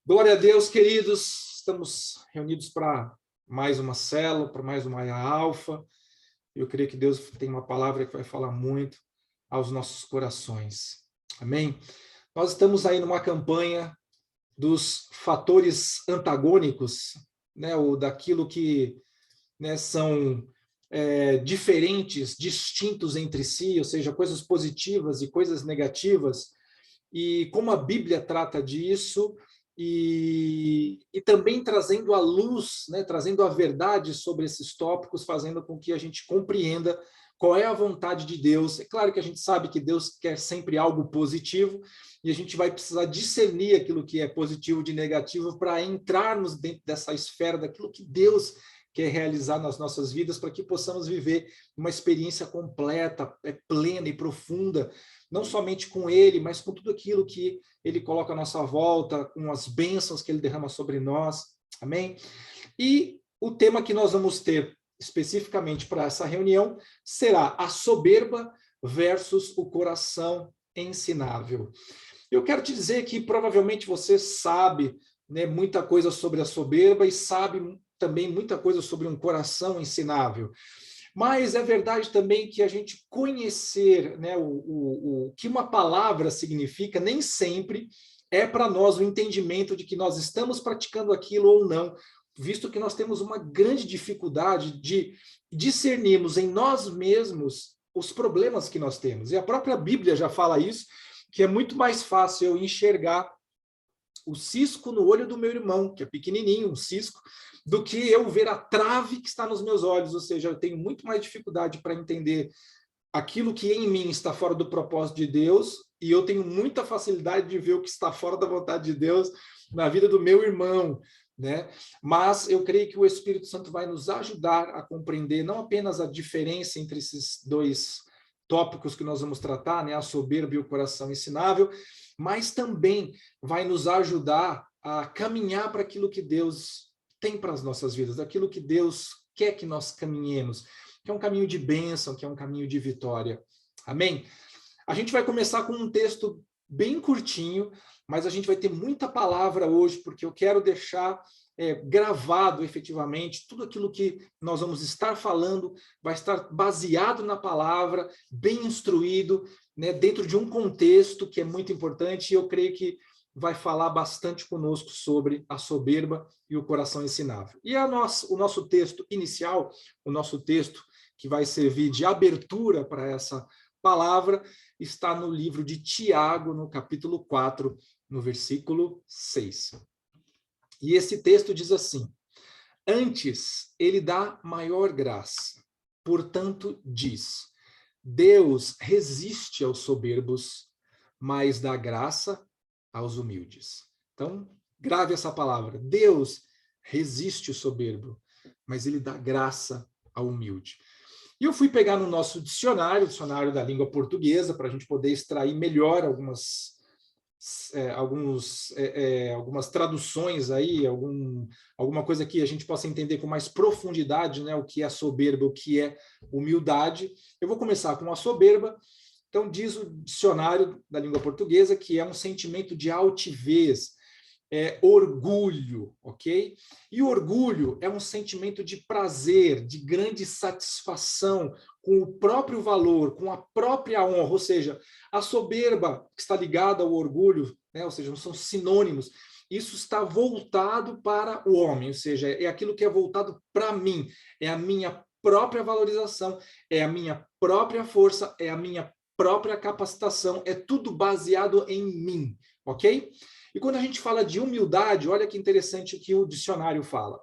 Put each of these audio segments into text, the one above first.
Glória a Deus, queridos. Estamos reunidos para mais uma célula, para mais uma alfa. Eu creio que Deus tem uma palavra que vai falar muito aos nossos corações. Amém? Nós estamos aí numa campanha dos fatores antagônicos, né, ou daquilo que, né, são diferentes, distintos entre si, ou seja, coisas positivas e coisas negativas, e como a Bíblia trata disso, e também trazendo a luz, né, trazendo a verdade sobre esses tópicos, fazendo com que a gente compreenda qual é a vontade de Deus. É claro que a gente sabe que Deus quer sempre algo positivo, e a gente vai precisar discernir aquilo que é positivo de negativo para entrarmos dentro dessa esfera daquilo que Deus quer realizar nas nossas vidas, para que possamos viver uma experiência completa, plena e profunda, não somente com Ele, mas com tudo aquilo que Ele coloca à nossa volta, com as bênçãos que Ele derrama sobre nós. Amém? E o tema que nós vamos ter especificamente para essa reunião será a soberba versus o coração ensinável. Eu quero te dizer que provavelmente você sabe, né, muita coisa sobre a soberba e sabe também muita coisa sobre um coração ensinável. Mas é verdade também que a gente conhecer, né, o que uma palavra significa, nem sempre é para nós o entendimento de que nós estamos praticando aquilo ou não, visto que nós temos uma grande dificuldade de discernirmos em nós mesmos os problemas que nós temos. E a própria Bíblia já fala isso, que é muito mais fácil eu enxergar o cisco no olho do meu irmão, que é pequenininho, um cisco, do que eu ver a trave que está nos meus olhos, ou seja, eu tenho muito mais dificuldade para entender aquilo que em mim está fora do propósito de Deus, e eu tenho muita facilidade de ver o que está fora da vontade de Deus na vida do meu irmão, né? Mas eu creio que o Espírito Santo vai nos ajudar a compreender não apenas a diferença entre esses dois tópicos que nós vamos tratar, né, a soberba e o coração ensinável, mas também vai nos ajudar a caminhar para aquilo que Deus tem para as nossas vidas, aquilo que Deus quer que nós caminhemos, que é um caminho de bênção, que é um caminho de vitória. Amém? A gente vai começar com um texto bem curtinho, mas a gente vai ter muita palavra hoje, porque eu quero deixar gravado efetivamente tudo aquilo que nós vamos estar falando, vai estar baseado na palavra, bem instruído, né, dentro de um contexto que é muito importante, e eu creio que vai falar bastante conosco sobre a soberba e o coração ensinável. E o nosso texto inicial, o nosso texto que vai servir de abertura para essa palavra, está no livro de Tiago, no capítulo 4, no versículo 6. E esse texto diz assim: antes ele dá maior graça, portanto diz, Deus resiste aos soberbos, mas dá graça aos humildes. Então, grave essa palavra. Deus resiste o soberbo, mas ele dá graça ao humilde. E eu fui pegar no nosso dicionário, o dicionário da língua portuguesa, para a gente poder extrair melhor algumas traduções aí, alguma coisa que a gente possa entender com mais profundidade, né, o que é soberba, o que é humildade. Eu vou começar com a soberba. Então, diz o dicionário da língua portuguesa que é um sentimento de altivez, orgulho, ok? E o orgulho é um sentimento de prazer, de grande satisfação com o próprio valor, com a própria honra, ou seja, a soberba que está ligada ao orgulho, né? Ou seja, são sinônimos. Isso está voltado para o homem, ou seja, é aquilo que é voltado para mim, é a minha própria valorização, é a minha própria força, é a minha própria capacitação, é tudo baseado em mim, ok? E quando a gente fala de humildade, olha que interessante o que o dicionário fala.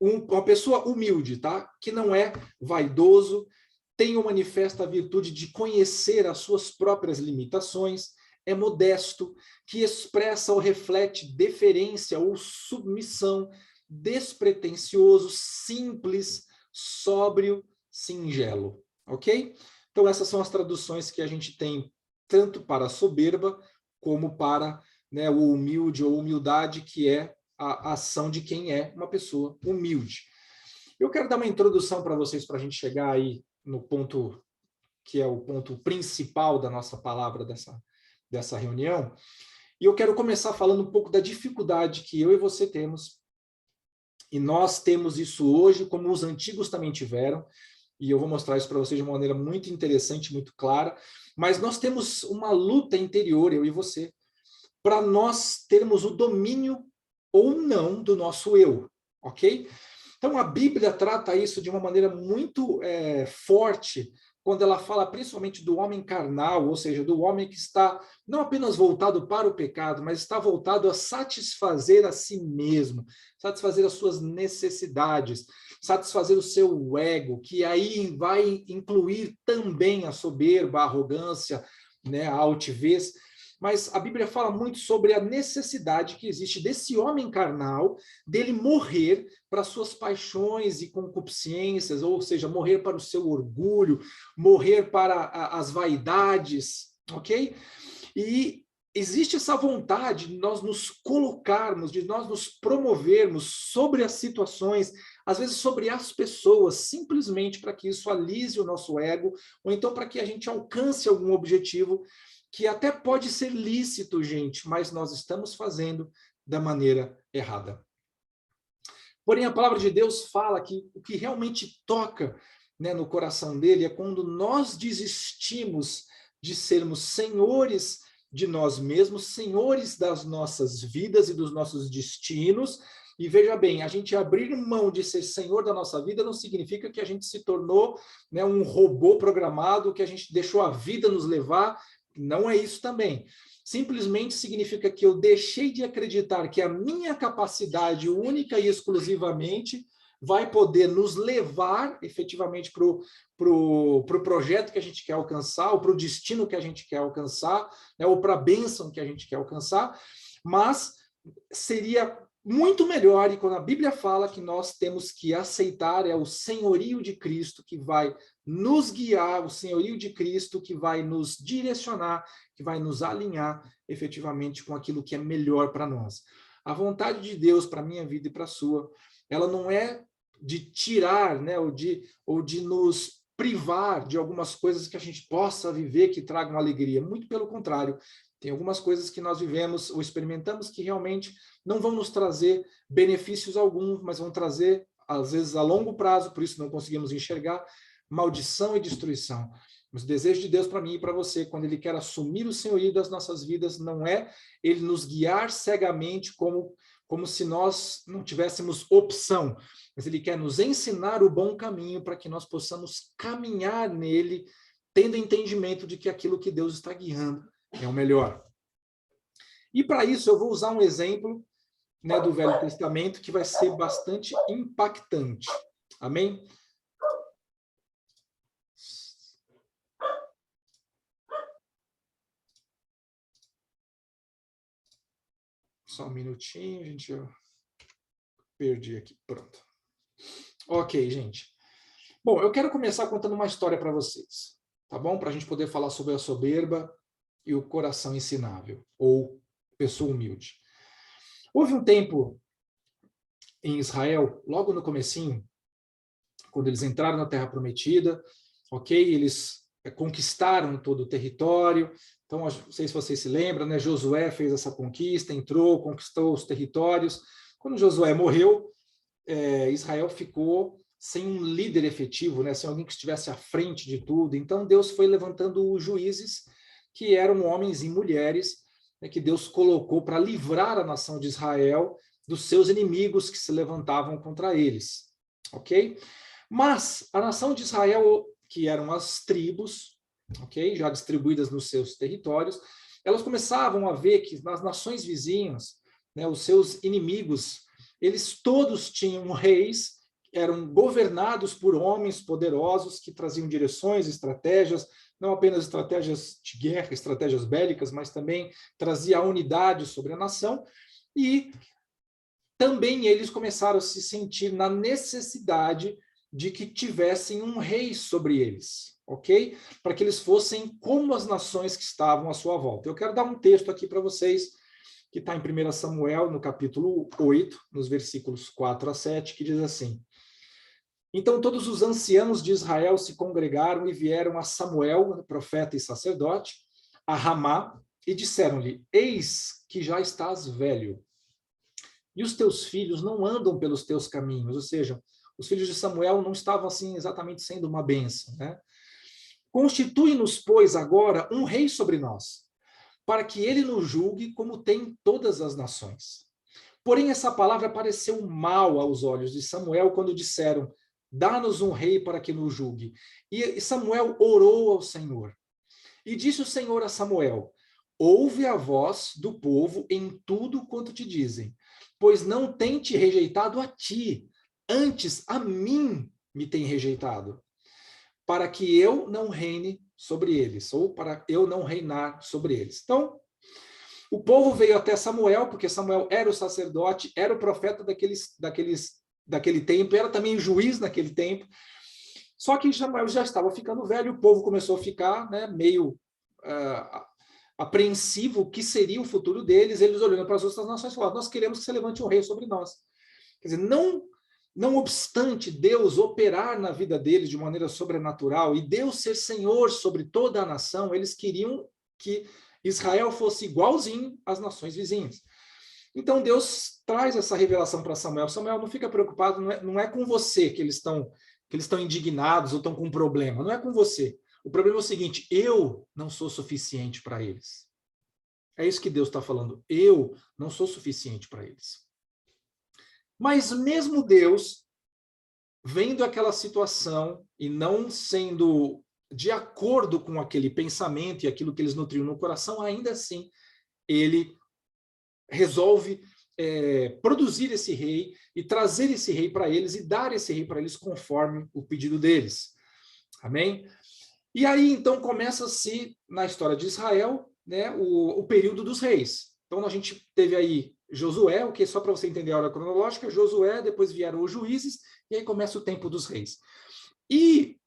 Uma pessoa humilde, tá? Que não é vaidoso, tem ou manifesta a virtude de conhecer as suas próprias limitações, é modesto, que expressa ou reflete deferência ou submissão, despretensioso, simples, sóbrio, singelo, ok? Então essas são as traduções que a gente tem tanto para a soberba como para, né, o humilde ou humildade, que é a ação de quem é uma pessoa humilde. Eu quero dar uma introdução para vocês, para a gente chegar aí no ponto que é o ponto principal da nossa palavra dessa reunião. E eu quero começar falando um pouco da dificuldade que eu e você temos, e nós temos isso hoje, como os antigos também tiveram, e eu vou mostrar isso para vocês de uma maneira muito interessante, muito clara, mas nós temos uma luta interior, eu e você, para nós termos o domínio ou não do nosso eu, ok? Então a Bíblia trata isso de uma maneira muito forte, quando ela fala principalmente do homem carnal, ou seja, do homem que está não apenas voltado para o pecado, mas está voltado a satisfazer a si mesmo, satisfazer as suas necessidades, satisfazer o seu ego, que aí vai incluir também a soberba, a arrogância, né, a altivez. Mas a Bíblia fala muito sobre a necessidade que existe desse homem carnal, dele morrer para suas paixões e concupiscências, ou seja, morrer para o seu orgulho, morrer para as vaidades, ok? E existe essa vontade de nós nos colocarmos, de nós nos promovermos sobre as situações, às vezes sobre as pessoas, simplesmente para que isso alise o nosso ego, ou então para que a gente alcance algum objetivo que até pode ser lícito, gente, mas nós estamos fazendo da maneira errada. Porém, a palavra de Deus fala que o que realmente toca, né, no coração dele é quando nós desistimos de sermos senhores de nós mesmos, senhores das nossas vidas e dos nossos destinos. E veja bem, a gente abrir mão de ser senhor da nossa vida não significa que a gente se tornou, né, um robô programado, que a gente deixou a vida nos levar. Não é isso também. Simplesmente significa que eu deixei de acreditar que a minha capacidade única e exclusivamente vai poder nos levar efetivamente para o projeto que a gente quer alcançar, ou para o destino que a gente quer alcançar, né, ou para a bênção que a gente quer alcançar, mas seria muito melhor, e quando a Bíblia fala que nós temos que aceitar, é o senhorio de Cristo que vai nos guiar, o senhorio de Cristo que vai nos direcionar, que vai nos alinhar efetivamente com aquilo que é melhor para nós. A vontade de Deus para a minha vida e para a sua, ela não é de tirar, né, ou de nos privar de algumas coisas que a gente possa viver que tragam alegria. Muito pelo contrário, tem algumas coisas que nós vivemos ou experimentamos que realmente não vão nos trazer benefícios alguns, mas vão trazer, às vezes, a longo prazo, por isso não conseguimos enxergar, maldição e destruição. Mas o desejo de Deus para mim e para você, quando Ele quer assumir o senhorio das nossas vidas, não é Ele nos guiar cegamente como se nós não tivéssemos opção, mas Ele quer nos ensinar o bom caminho para que nós possamos caminhar nele, tendo entendimento de que aquilo que Deus está guiando é o melhor. E para isso eu vou usar um exemplo, né, do Velho Testamento que vai ser bastante impactante. Amém? Só um minutinho, gente, eu perdi aqui, pronto. Ok, gente. Bom, eu quero começar contando uma história para vocês, tá bom? Para a gente poder falar sobre a soberba e o coração ensinável, ou pessoa humilde. Houve um tempo em Israel, logo no comecinho, quando eles entraram na Terra Prometida, ok? Eles conquistaram todo o território. Então, não sei se vocês se lembram, né? Josué fez essa conquista, entrou, conquistou os territórios. Quando Josué morreu, Israel ficou sem um líder efetivo, né? Sem alguém que estivesse à frente de tudo. Então, Deus foi levantando os juízes, que eram homens e mulheres, né, que Deus colocou para livrar a nação de Israel dos seus inimigos que se levantavam contra eles, ok? Mas a nação de Israel, que eram as tribos, ok, já distribuídas nos seus territórios, elas começavam a ver que nas nações vizinhas, né, os seus inimigos, eles todos tinham reis, eram governados por homens poderosos que traziam direções, estratégias, não apenas estratégias de guerra, estratégias bélicas, mas também trazia a unidade sobre a nação, e também eles começaram a se sentir na necessidade de que tivessem um rei sobre eles, ok? Para que eles fossem como as nações que estavam à sua volta. Eu quero dar um texto aqui para vocês, que está em 1 Samuel, no capítulo 8, nos versículos 4 a 7, que diz assim: Então todos os anciãos de Israel se congregaram e vieram a Samuel, profeta e sacerdote, a Ramá, e disseram-lhe: eis que já estás velho, e os teus filhos não andam pelos teus caminhos. Ou seja, os filhos de Samuel não estavam assim exatamente sendo uma bênção, né? Constitui-nos, pois, agora um rei sobre nós, para que ele nos julgue como tem todas as nações. Porém, essa palavra pareceu mal aos olhos de Samuel quando disseram: dá-nos um rei para que nos julgue. E Samuel orou ao Senhor. E disse o Senhor a Samuel: ouve a voz do povo em tudo quanto te dizem, pois não tem te rejeitado a ti, antes a mim me tem rejeitado, para que eu não reine sobre eles, ou para eu não reinar sobre eles. Então, o povo veio até Samuel, porque Samuel era o sacerdote, era o profeta daquele tempo, era também o juiz naquele tempo. Só que Samuel já estava ficando velho, o povo começou a ficar, né, meio apreensivo o que seria o futuro deles. Eles olhando para as outras nações falaram: nós queremos que você levante um rei sobre nós. Quer dizer, não obstante Deus operar na vida deles de maneira sobrenatural e Deus ser Senhor sobre toda a nação, eles queriam que Israel fosse igualzinho às nações vizinhas. Então Deus traz essa revelação para Samuel. Samuel, não fica preocupado, não é com você que eles estão indignados ou estão com um problema, não é com você. O problema é o seguinte: eu não sou suficiente para eles. É isso que Deus está falando. Eu não sou suficiente para eles. Mas mesmo Deus, vendo aquela situação e não sendo de acordo com aquele pensamento e aquilo que eles nutriam no coração, ainda assim, ele resolve produzir esse rei e trazer esse rei para eles e dar esse rei para eles conforme o pedido deles. Amém? E aí, então, começa-se, na história de Israel, né, o período dos reis. Então, a gente teve aí Josué, o que só para você entender a hora cronológica, Josué, depois vieram os juízes, e aí começa o tempo dos reis. E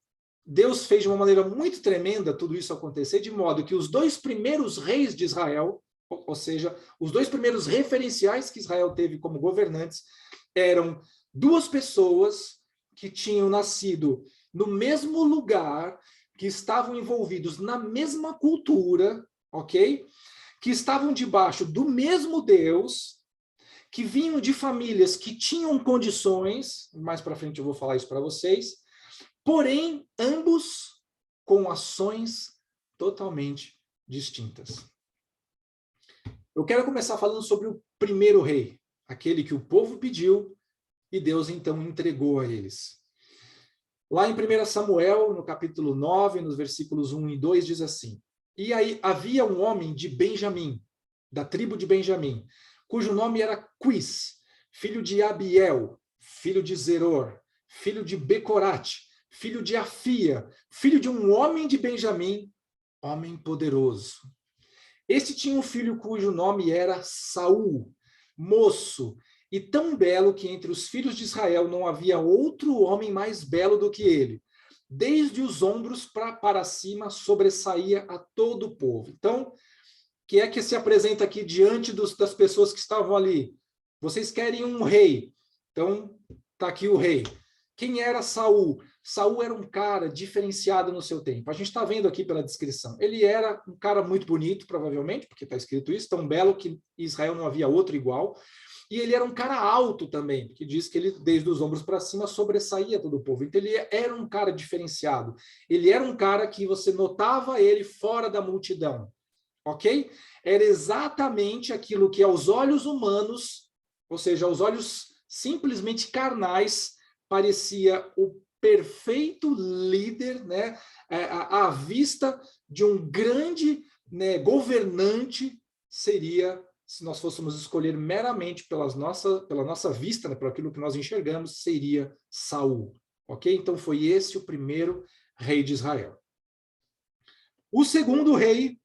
Deus fez de uma maneira muito tremenda tudo isso acontecer, de modo que os dois primeiros reis de Israel, ou seja, os dois primeiros referenciais que Israel teve como governantes, eram duas pessoas que tinham nascido no mesmo lugar, que estavam envolvidos na mesma cultura, ok? Que estavam debaixo do mesmo Deus, que vinham de famílias que tinham condições, mais para frente eu vou falar isso para vocês, porém, ambos com ações totalmente distintas. Eu quero começar falando sobre o primeiro rei, aquele que o povo pediu e Deus então entregou a eles. Lá em 1 Samuel, no capítulo 9, nos versículos 1 e 2, diz assim: e aí havia um homem de Benjamim, da tribo de Benjamim, cujo nome era Quis, filho de Abiel, filho de Zeror, filho de Becorate, filho de Afia, filho de um homem de Benjamim, homem poderoso. Este tinha um filho cujo nome era Saul, moço, e tão belo que entre os filhos de Israel não havia outro homem mais belo do que ele. Desde os ombros para cima sobressaía a todo o povo. Então, que é que se apresenta aqui diante das pessoas que estavam ali? Vocês querem um rei. Então, está aqui o rei. Quem era Saul? Saul era um cara diferenciado no seu tempo. A gente está vendo aqui pela descrição. Ele era um cara muito bonito, provavelmente, porque está escrito isso, tão belo que em Israel não havia outro igual. E ele era um cara alto também, que diz que ele, desde os ombros para cima, sobressaía todo o povo. Então, ele era um cara diferenciado. Ele era um cara que você notava ele fora da multidão. Ok? Era exatamente aquilo que aos olhos humanos, ou seja, aos olhos simplesmente carnais, parecia o perfeito líder, né? À vista de um grande, né, governante, seria, se nós fôssemos escolher meramente pela nossa vista, né, por aquilo que nós enxergamos, seria Saul. Ok? Então foi esse o primeiro rei de Israel. O segundo rei,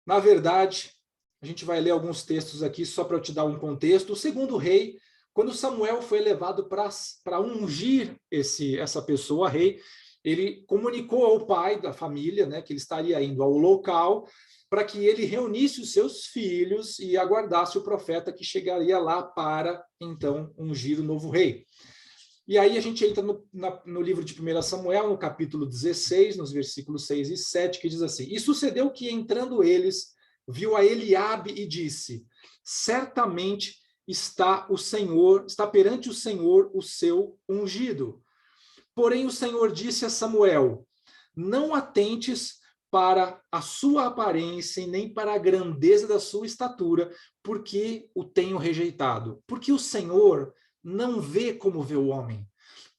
na verdade, a gente vai ler alguns textos aqui só para eu te dar um contexto. O segundo rei, quando Samuel foi levado para ungir essa pessoa rei, ele comunicou ao pai da família, né, que ele estaria indo ao local para que ele reunisse os seus filhos e aguardasse o profeta que chegaria lá para, então, ungir o novo rei. E aí a gente entra no livro de 1 Samuel, no capítulo 16, nos versículos 6 e 7, que diz assim: e sucedeu que, entrando eles viu a Eliabe e disse: certamente está perante o Senhor o seu ungido. Porém o Senhor disse a Samuel: não atentes para a sua aparência e nem para a grandeza da sua estatura, porque o tenho rejeitado. Porque o Senhor não vê como vê o homem,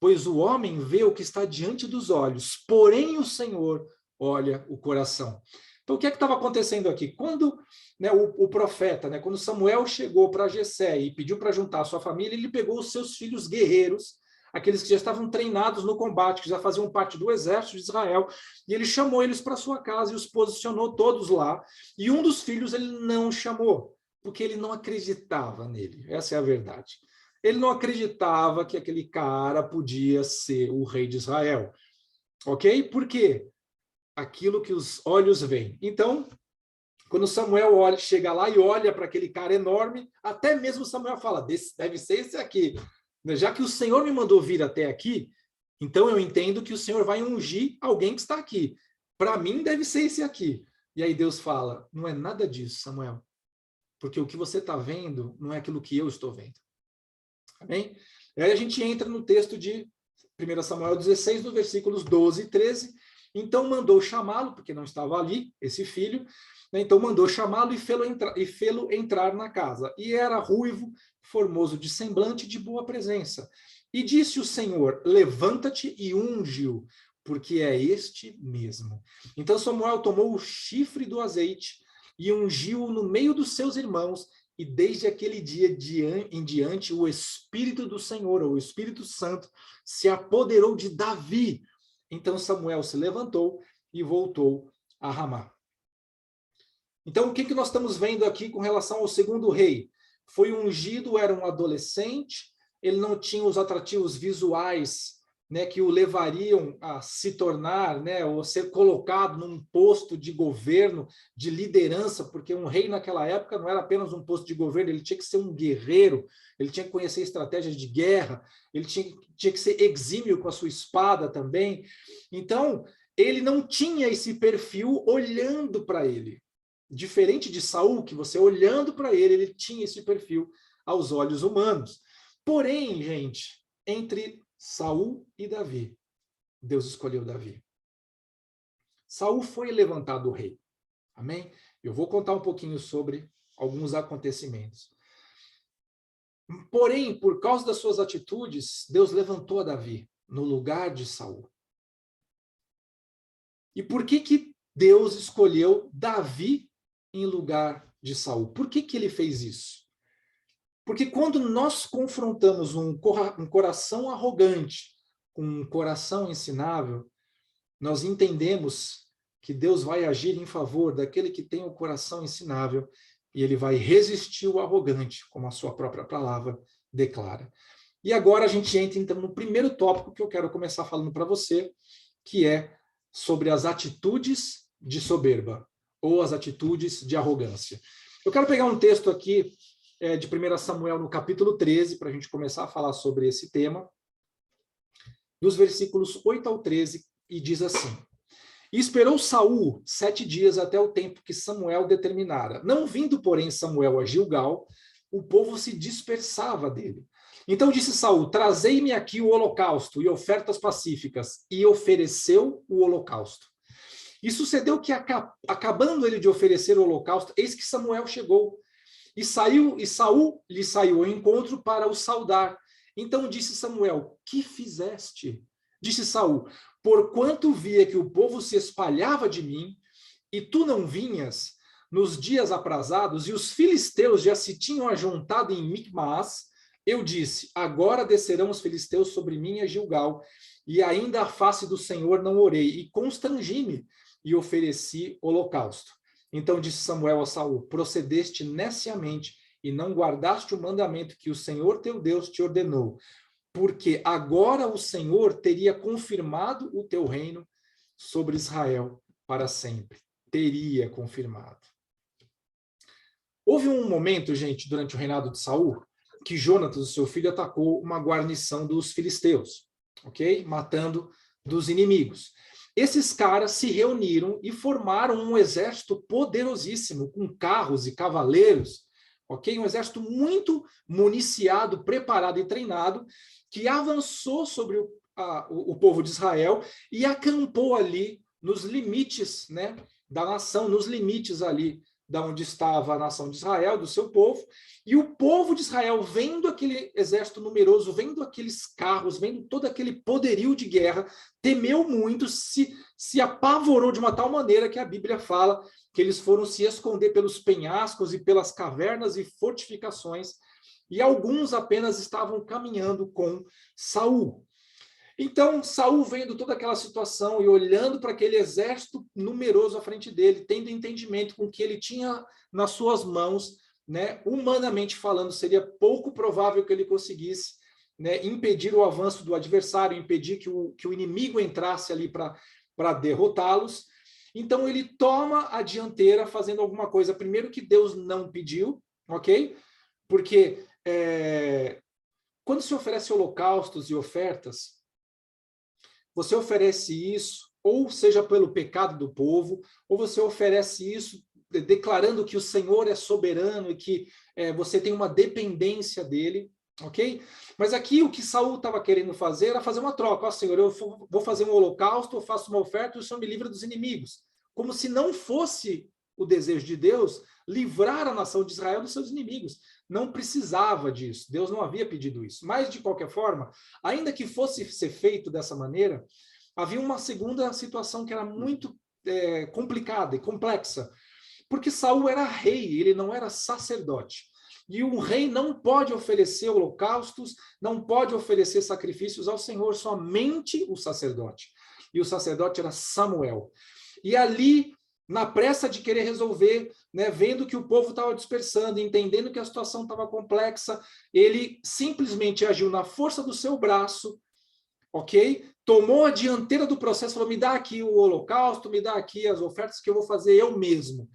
pois o homem vê o que está diante dos olhos, porém o Senhor olha o coração. Então, o que é que estava acontecendo aqui? Quando o profeta, quando Samuel chegou para Jessé e pediu para juntar a sua família, ele pegou os seus filhos guerreiros, aqueles que já estavam treinados no combate, que já faziam parte do exército de Israel, e ele chamou eles para sua casa e os posicionou todos lá. E um dos filhos ele não chamou, porque ele não acreditava nele. Essa é a verdade. Ele não acreditava que aquele cara podia ser o rei de Israel. Ok? Por quê? Aquilo que os olhos veem. Então, quando Samuel chega lá e olha para aquele cara enorme, até mesmo Samuel fala: deve ser esse aqui. Já que o Senhor me mandou vir até aqui, então eu entendo que o Senhor vai ungir alguém que está aqui. Para mim, deve ser esse aqui. E aí Deus fala: não é nada disso, Samuel. Porque o que você está vendo não é aquilo que eu estou vendo. Amém? E aí a gente entra no texto de 1 Samuel 16, nos versículos 12 e 13. Então mandou chamá-lo, porque não estava ali, esse filho. Então mandou chamá-lo e fê-lo entrar na casa. E era ruivo, formoso de semblante, de boa presença. E disse o Senhor: levanta-te e unge-o, porque é este mesmo. Então Samuel tomou o chifre do azeite e ungiu-o no meio dos seus irmãos, e desde aquele dia em diante o Espírito do Senhor, ou o Espírito Santo, se apoderou de Davi. Então Samuel se levantou e voltou a Ramá. Então, o que nós estamos vendo aqui com relação ao segundo rei? Foi ungido, era um adolescente, ele não tinha os atrativos visuais que o levariam a se tornar, ou ser colocado num posto de governo, de liderança, porque um rei naquela época não era apenas um posto de governo, ele tinha que ser um guerreiro, ele tinha que conhecer estratégias de guerra, ele tinha que ser exímio com a sua espada também. Então, ele não tinha esse perfil olhando para ele. Diferente de Saul, que você olhando para ele tinha esse perfil aos olhos humanos. Porém, gente, entre Saul e Davi, Deus escolheu Davi. Saul foi levantado rei. Amém? Eu vou contar um pouquinho sobre alguns acontecimentos. Porém, por causa das suas atitudes, Deus levantou a Davi no lugar de Saul. E por que Deus escolheu Davi em lugar de Saul? Por que ele fez isso? Porque quando nós confrontamos um coração arrogante com um coração ensinável, nós entendemos que Deus vai agir em favor daquele que tem o coração ensinável e ele vai resistir o arrogante, como a sua própria palavra declara. E agora a gente entra então no primeiro tópico que eu quero começar falando para você, que é sobre as atitudes de soberba, ou as atitudes de arrogância. Eu quero pegar um texto aqui de 1 Samuel, no capítulo 13, para a gente começar a falar sobre esse tema, dos versículos 8 ao 13, e diz assim: e esperou Saul 7 dias até o tempo que Samuel determinara. Não vindo, porém, Samuel a Gilgal, o povo se dispersava dele. Então disse Saul: trazei-me aqui o holocausto e ofertas pacíficas. E ofereceu o holocausto. E sucedeu que, acabando ele de oferecer o holocausto, eis que Samuel chegou. E Saul lhe saiu ao encontro para o saudar. Então disse Samuel: que fizeste? Disse Saul: porquanto via que o povo se espalhava de mim, e tu não vinhas nos dias aprazados, e os filisteus já se tinham ajuntado em Micmas, eu disse: agora descerão os filisteus sobre mim a Gilgal, e ainda a face do Senhor não orei, e constrangi-me, e ofereci holocausto. Então disse Samuel a Saul: procedeste neciamente, e não guardaste o mandamento que o Senhor teu Deus te ordenou, porque agora o Senhor teria confirmado o teu reino sobre Israel para sempre. Teria confirmado. Houve um momento, gente, durante o reinado de Saul, que Jonatas, o seu filho, atacou uma guarnição dos filisteus, ok? Matando dos inimigos. esses caras se reuniram e formaram um exército poderosíssimo, com carros e cavaleiros, ok? Um exército muito municiado, preparado e treinado, que avançou sobre o povo de Israel e acampou ali nos limites, né, da nação, nos limites ali da onde estava a nação de Israel, do seu povo, e o povo de Israel, vendo aquele exército numeroso, vendo aqueles carros, vendo todo aquele poderio de guerra, temeu muito, se apavorou de uma tal maneira que a Bíblia fala que eles foram se esconder pelos penhascos e pelas cavernas e fortificações, e alguns apenas estavam caminhando com Saul. Então, Saul vendo toda aquela situação e olhando para aquele exército numeroso à frente dele, tendo entendimento com o que ele tinha nas suas mãos, né, humanamente falando, seria pouco provável que ele conseguisse, né, impedir o avanço do adversário, impedir que o inimigo entrasse ali para derrotá-los. Então, ele toma a dianteira fazendo alguma coisa, primeiro que Deus não pediu, ok? Porque quando se oferece holocaustos e ofertas, você oferece isso, ou seja pelo pecado do povo, ou você oferece isso declarando que o Senhor é soberano e que você tem uma dependência dele, ok? Mas aqui o que Saul estava querendo fazer era fazer uma troca. Ó, Senhor, eu vou fazer um holocausto, eu faço uma oferta e o Senhor me livra dos inimigos. Como se não fosse o desejo de Deus livrar a nação de Israel dos seus inimigos. Não precisava disso, Deus não havia pedido isso. Mas, de qualquer forma, ainda que fosse ser feito dessa maneira, havia uma segunda situação que era muito complicada e complexa, porque Saul era rei, ele não era sacerdote. E um rei não pode oferecer holocaustos, não pode oferecer sacrifícios ao Senhor, somente o sacerdote. E o sacerdote era Samuel. E ali, na pressa de querer resolver, né, vendo que o povo estava dispersando, entendendo que a situação estava complexa, ele simplesmente agiu na força do seu braço, ok? Tomou a dianteira do processo, falou, me dá aqui o holocausto, me dá aqui as ofertas que eu vou fazer eu mesmo.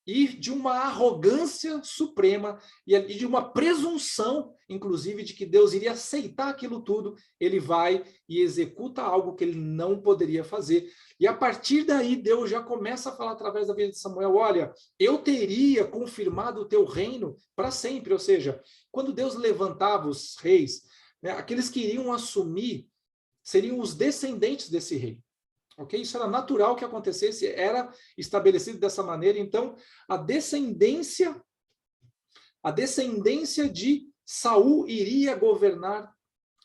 E de uma arrogância suprema e de uma presunção, inclusive, de que Deus iria aceitar aquilo tudo, ele vai e executa algo que ele não poderia fazer. E a partir daí, Deus já começa a falar através da vida de Samuel, olha, eu teria confirmado o teu reino para sempre. Ou seja, quando Deus levantava os reis, né, aqueles que iriam assumir seriam os descendentes desse rei. Okay? Isso era natural que acontecesse, era estabelecido dessa maneira. Então, a descendência de Saul iria governar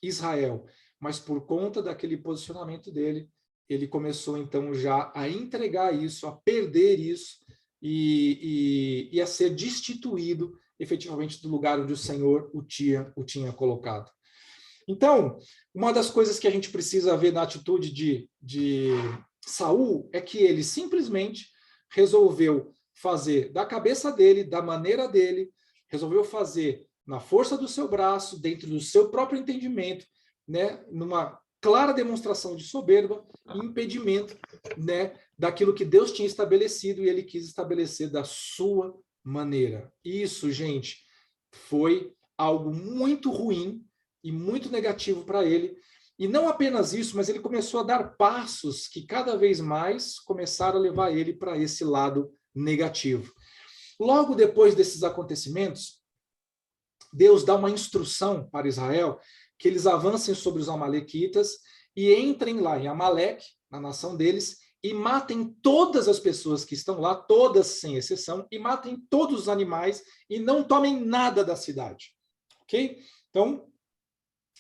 Israel. Mas por conta daquele posicionamento dele, ele começou então já a entregar isso, a perder isso e a ser destituído efetivamente do lugar onde o Senhor o tinha colocado. Então, uma das coisas que a gente precisa ver na atitude de Saul é que ele simplesmente resolveu fazer da cabeça dele, da maneira dele, resolveu fazer na força do seu braço, dentro do seu próprio entendimento, né, numa clara demonstração de soberba e impedimento, né, daquilo que Deus tinha estabelecido e ele quis estabelecer da sua maneira. Isso, gente, foi algo muito ruim e muito negativo para ele. E não apenas isso, mas ele começou a dar passos que cada vez mais começaram a levar ele para esse lado negativo. Logo depois desses acontecimentos, Deus dá uma instrução para Israel que eles avancem sobre os amalequitas e entrem lá em Amaleque, na nação deles, e matem todas as pessoas que estão lá, todas sem exceção, e matem todos os animais e não tomem nada da cidade. Ok? Então,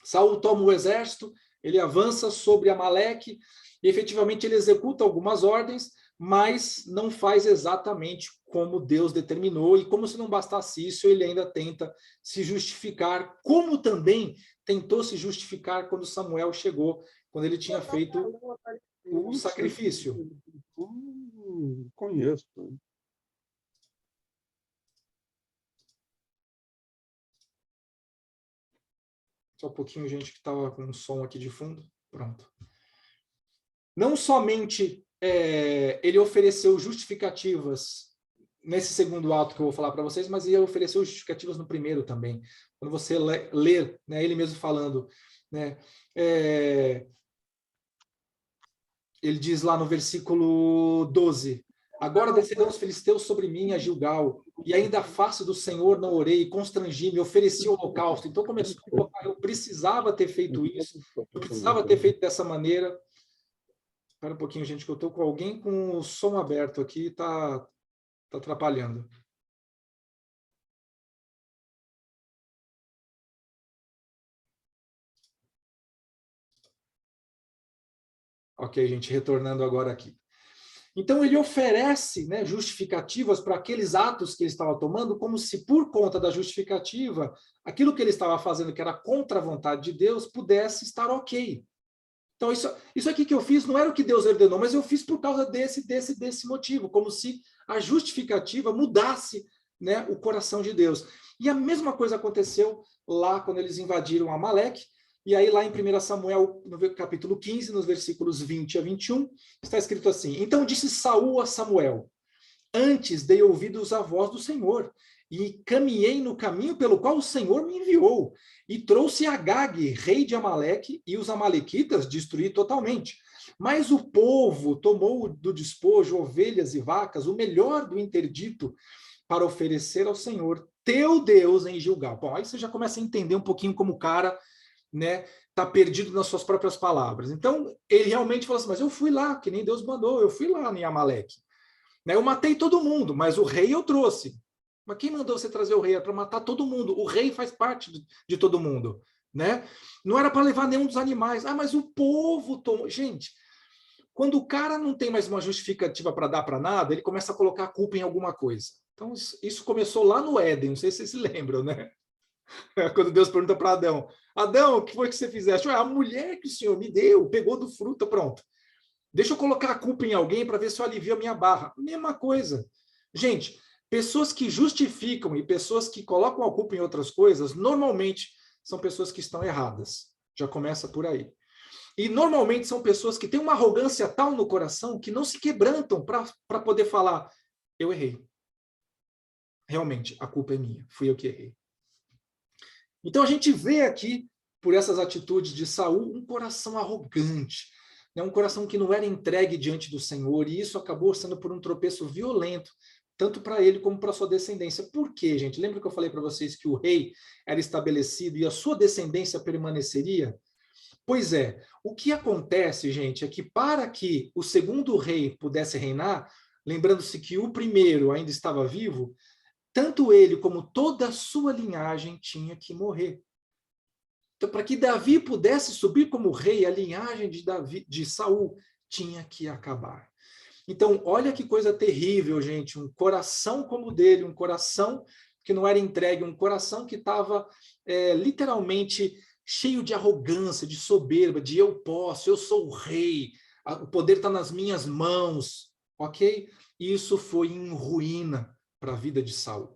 Saul toma o exército, ele avança sobre Amaleque, e efetivamente ele executa algumas ordens, mas não faz exatamente como Deus determinou, e como se não bastasse isso, ele ainda tenta se justificar, como também tentou se justificar quando Samuel chegou, quando ele tinha feito o sacrifício. Conheço. Só um pouquinho, gente, que estava com um som aqui de fundo. Pronto. Não somente ele ofereceu justificativas nesse segundo ato que eu vou falar para vocês, mas ele ofereceu justificativas no primeiro também. Quando você ler, né, ele mesmo falando, né, ele diz lá no versículo 12, agora descerão os filisteus sobre mim a Gilgal, e ainda a face do Senhor não orei, constrangi-me, ofereci o holocausto. Então começou a colocar, eu precisava ter feito isso, eu precisava ter feito dessa maneira. Espera um pouquinho, gente, que eu estou com alguém com o som aberto aqui, tá atrapalhando. Ok, gente, retornando agora aqui. Então, ele oferece, né, justificativas para aqueles atos que ele estava tomando, como se por conta da justificativa, aquilo que ele estava fazendo, que era contra a vontade de Deus, pudesse estar ok. Então, isso aqui que eu fiz não era o que Deus ordenou, mas eu fiz por causa desse motivo, como se a justificativa mudasse, né, o coração de Deus. E a mesma coisa aconteceu lá quando eles invadiram Amaleque. E aí, lá em 1 Samuel, no capítulo 15, nos versículos 20 a 21, está escrito assim: então disse Saul a Samuel, antes dei ouvidos à voz do Senhor, e caminhei no caminho pelo qual o Senhor me enviou, e trouxe Agag, rei de Amaleque, e os amalequitas destruí totalmente. Mas o povo tomou do despojo ovelhas e vacas, o melhor do interdito, para oferecer ao Senhor, teu Deus, em Gilgal. Bom, aí você já começa a entender um pouquinho como o cara, né, tá perdido nas suas próprias palavras. Então, ele realmente falou assim, mas eu fui lá, que nem Deus mandou, eu fui lá em Amaleque. Né, eu matei todo mundo, mas o rei eu trouxe. Mas quem mandou você trazer o rei? Era para matar todo mundo. O rei faz parte de todo mundo. Né? Não era para levar nenhum dos animais. Ah, mas o povo tomou. Gente, quando o cara não tem mais uma justificativa para dar para nada, ele começa a colocar a culpa em alguma coisa. Então, isso começou lá no Éden, não sei se vocês se lembram, né? Quando Deus pergunta para Adão, Adão, o que foi que você fizeste? A mulher que o Senhor me deu, pegou do fruto, pronto. Deixa eu colocar a culpa em alguém para ver se eu alivio a minha barra. Mesma coisa. Gente, pessoas que justificam e pessoas que colocam a culpa em outras coisas, normalmente são pessoas que estão erradas. Já começa por aí. E normalmente são pessoas que têm uma arrogância tal no coração que não se quebrantam para poder falar, eu errei. Realmente, a culpa é minha, fui eu que errei. Então a gente vê aqui, por essas atitudes de Saul, um coração arrogante, né? Um coração que não era entregue diante do Senhor, e isso acabou sendo por um tropeço violento, tanto para ele como para sua descendência. Por quê, gente? Lembra que eu falei para vocês que o rei era estabelecido e a sua descendência permaneceria? Pois é, o que acontece, gente, é que para que o segundo rei pudesse reinar, lembrando-se que o primeiro ainda estava vivo, tanto ele como toda a sua linhagem tinha que morrer. Então, para que Davi pudesse subir como rei, a linhagem de Saul tinha que acabar. Então, olha que coisa terrível, gente, um coração como o dele, um coração que não era entregue, um coração que estava literalmente cheio de arrogância, de soberba, de eu posso, eu sou o rei, o poder está nas minhas mãos, ok? E isso foi em ruína para a vida de Saul.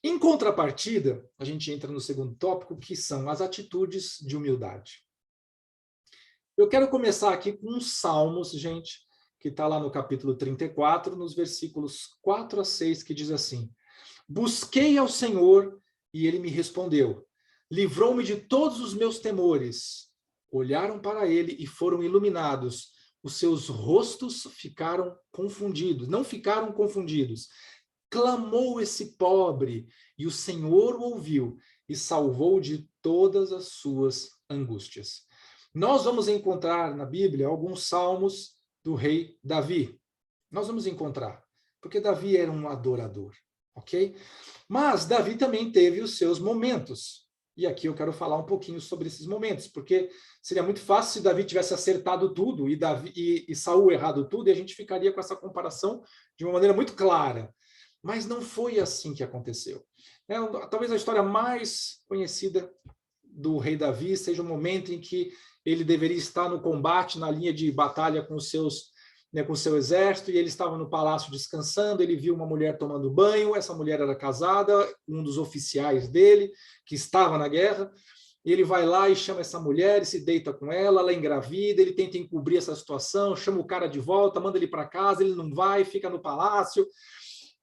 Em contrapartida, a gente entra no segundo tópico, que são as atitudes de humildade. Eu quero começar aqui com uns salmos, gente, que está lá no capítulo 34, nos versículos 4 a 6, que diz assim: busquei ao Senhor e ele me respondeu, livrou-me de todos os meus temores. Olharam para ele e foram iluminados, os seus rostos ficaram confundidos, não ficaram confundidos. Clamou esse pobre, e o Senhor o ouviu e salvou de todas as suas angústias. Nós vamos encontrar na Bíblia alguns salmos do rei Davi. Nós vamos encontrar, porque Davi era um adorador, ok? Mas Davi também teve os seus momentos. E aqui eu quero falar um pouquinho sobre esses momentos, porque seria muito fácil se Davi tivesse acertado tudo e Saul errado tudo, e a gente ficaria com essa comparação de uma maneira muito clara. Mas não foi assim que aconteceu. Talvez a história mais conhecida do rei Davi seja o momento em que ele deveria estar no combate, na linha de batalha com com o seu exército, e ele estava no palácio descansando, ele viu uma mulher tomando banho, essa mulher era casada, um dos oficiais dele, que estava na guerra, e ele vai lá e chama essa mulher, e se deita com ela, ela engravida, ele tenta encobrir essa situação, chama o cara de volta, manda ele para casa, ele não vai, fica no palácio,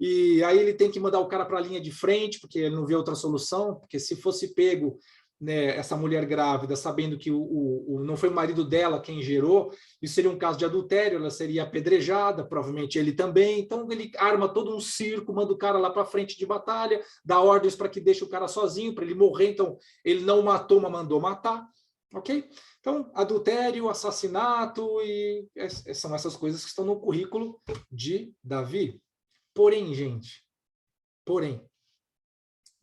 e aí ele tem que mandar o cara para a linha de frente, porque ele não vê outra solução, porque se fosse pego né, essa mulher grávida, sabendo que não foi o marido dela quem gerou, isso seria um caso de adultério, ela seria apedrejada, provavelmente ele também. Então ele arma todo um circo, manda o cara lá para frente de batalha, dá ordens para que deixe o cara sozinho, para ele morrer. Então ele não matou, mas mandou matar. Ok? Então, adultério, assassinato, e são essas coisas que estão no currículo de Davi. Porém, gente,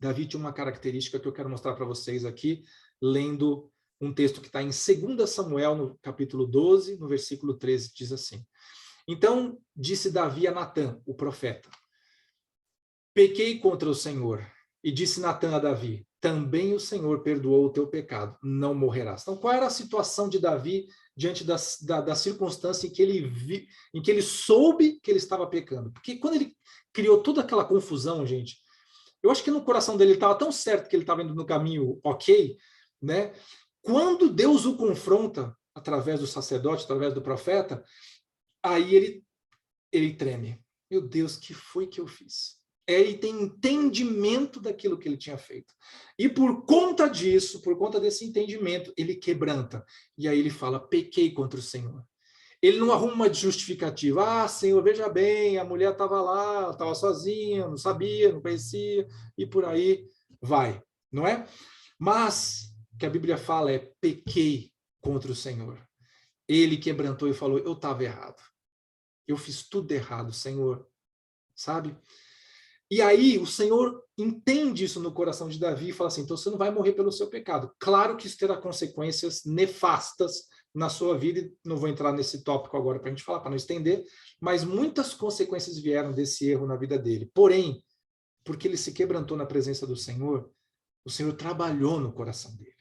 Davi tinha uma característica que eu quero mostrar para vocês aqui, lendo um texto que está em 2 Samuel, no capítulo 12, no versículo 13, diz assim: Então disse Davi a Natã, o profeta: Pequei contra o Senhor. E disse Natã a Davi: Também o Senhor perdoou o teu pecado, não morrerás. Então, qual era a situação de Davi diante da circunstância em que ele soube que ele estava pecando? Porque quando ele criou toda aquela confusão, gente, eu acho que no coração dele estava tão certo que ele estava indo no caminho ok, né? Quando Deus o confronta através do sacerdote, através do profeta, aí ele treme. Meu Deus, que foi que eu fiz? Ele tem entendimento daquilo que ele tinha feito. E por conta disso, por conta desse entendimento, ele quebranta. E aí ele fala: pequei contra o Senhor. Ele não arruma uma justificativa. Ah, Senhor, veja bem, a mulher estava lá, estava sozinha, não sabia, não conhecia, e por aí vai, não é? Mas o que a Bíblia fala é: pequei contra o Senhor. Ele quebrantou e falou: eu estava errado. Eu fiz tudo errado, Senhor. Sabe? E aí o Senhor entende isso no coração de Davi e fala assim: então você não vai morrer pelo seu pecado. Claro que isso terá consequências nefastas na sua vida, e não vou entrar nesse tópico agora para a gente falar, para não estender, mas muitas consequências vieram desse erro na vida dele. Porém, porque ele se quebrantou na presença do Senhor, o Senhor trabalhou no coração dele.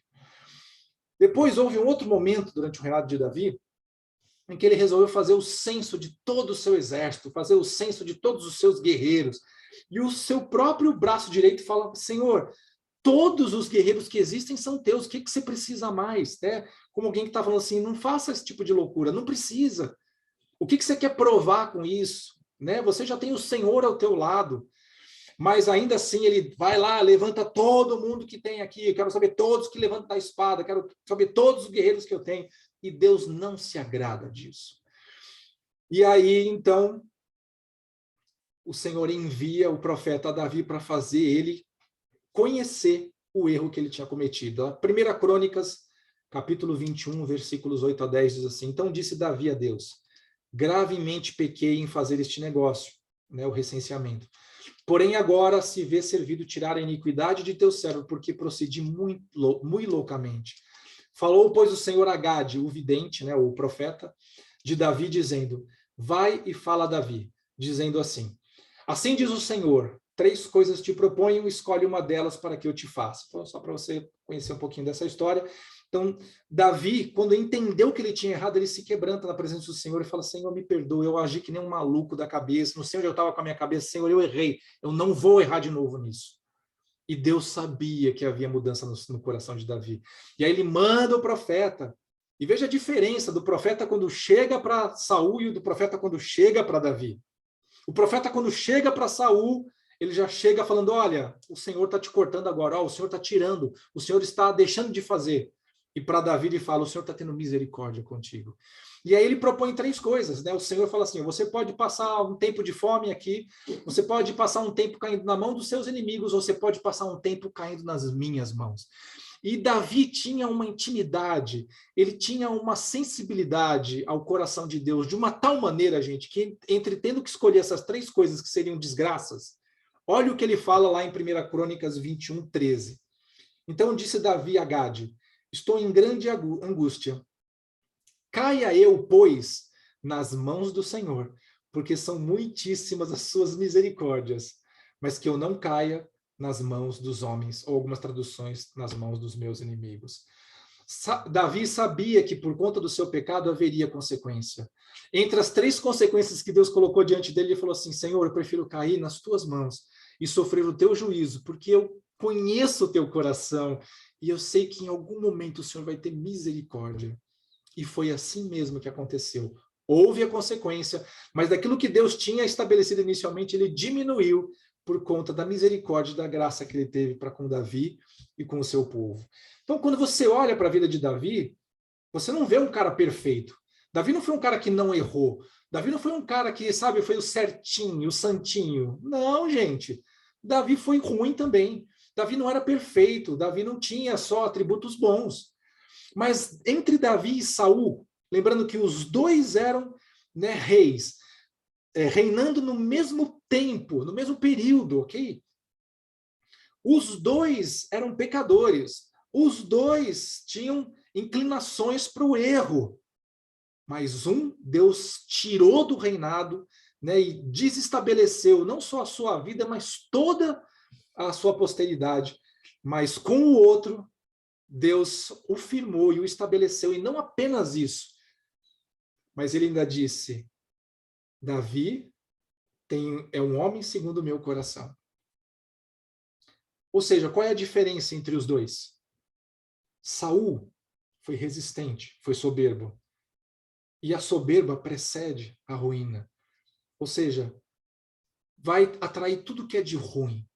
Depois houve um outro momento durante o reinado de Davi, em que ele resolveu fazer o censo de todo o seu exército, fazer o censo de todos os seus guerreiros. E o seu próprio braço direito fala: Senhor, todos os guerreiros que existem são teus, o que você precisa mais? Né? Como alguém que está falando assim: não faça esse tipo de loucura, não precisa. O que você quer provar com isso? Né? Você já tem o Senhor ao teu lado. Mas ainda assim ele vai lá, levanta todo mundo que tem aqui, eu quero saber todos que levantam a espada, quero saber todos os guerreiros que eu tenho. E Deus não se agrada disso. E aí, então, o Senhor envia o profeta Davi para fazer ele conhecer o erro que ele tinha cometido. A 1 Crônicas, capítulo 21, versículos 8 a 10, diz assim: Então disse Davi a Deus: gravemente pequei em fazer este negócio, né, o recenseamento. Porém agora se vê servido tirar a iniquidade de teu servo, porque procedi muito loucamente. Falou, pois, o Senhor a Gade, o vidente, né, o profeta, de Davi, dizendo: vai e fala a Davi, dizendo assim: assim diz o Senhor, 3 coisas te proponho, escolhe uma delas para que eu te faça. Então, só para você conhecer um pouquinho dessa história. Então, Davi, quando entendeu que ele tinha errado, ele se quebranta na presença do Senhor e fala: Senhor, me perdoa, eu agi que nem um maluco da cabeça, não sei onde eu estava com a minha cabeça, Senhor, eu errei, eu não vou errar de novo nisso. E Deus sabia que havia mudança no coração de Davi. E aí ele manda o profeta. E veja a diferença do profeta quando chega para Saul e do profeta quando chega para Davi. O profeta, quando chega para Saul, ele já chega falando: olha, o Senhor está te cortando agora, o Senhor está tirando, o Senhor está deixando de fazer. E para Davi ele fala: o Senhor está tendo misericórdia contigo. E aí ele propõe 3 coisas, né? O Senhor fala assim: você pode passar um tempo de fome aqui, você pode passar um tempo caindo na mão dos seus inimigos, ou você pode passar um tempo caindo nas minhas mãos. E Davi tinha uma intimidade, ele tinha uma sensibilidade ao coração de Deus, de uma tal maneira, gente, que entre tendo que escolher essas 3 coisas que seriam desgraças, olha o que ele fala lá em 1 Crônicas 21, 13. Então disse Davi a Gade: estou em grande angústia. Caia eu, pois, nas mãos do Senhor, porque são muitíssimas as suas misericórdias, mas que eu não caia nas mãos dos homens, ou algumas traduções, nas mãos dos meus inimigos. Davi sabia que por conta do seu pecado haveria consequência. Entre as 3 consequências que Deus colocou diante dele, ele falou assim: Senhor, eu prefiro cair nas tuas mãos e sofrer o teu juízo, porque eu conheço o teu coração e eu sei que em algum momento o Senhor vai ter misericórdia. E foi assim mesmo que aconteceu. Houve a consequência, mas daquilo que Deus tinha estabelecido inicialmente, ele diminuiu por conta da misericórdia e da graça que ele teve para com Davi e com o seu povo. Então, quando você olha para a vida de Davi, você não vê um cara perfeito. Davi não foi um cara que não errou. Davi não foi um cara que, sabe, foi o certinho, o santinho. Não, gente. Davi foi ruim também. Davi não era perfeito. Davi não tinha só atributos bons. Mas entre Davi e Saul, lembrando que os dois eram, né, reis, reinando no mesmo tempo, no mesmo período, ok? Os dois eram pecadores. Os dois tinham inclinações para o erro. Mas Deus tirou do reinado, né, e desestabeleceu não só a sua vida, mas toda a sua posteridade. Mas com o outro, Deus o firmou e o estabeleceu. E não apenas isso, mas ele ainda disse, Davi é um homem segundo o meu coração. Ou seja, qual é a diferença entre os dois? Saul foi resistente, foi soberbo. E a soberba precede a ruína. Ou seja, vai atrair tudo que é de ruim.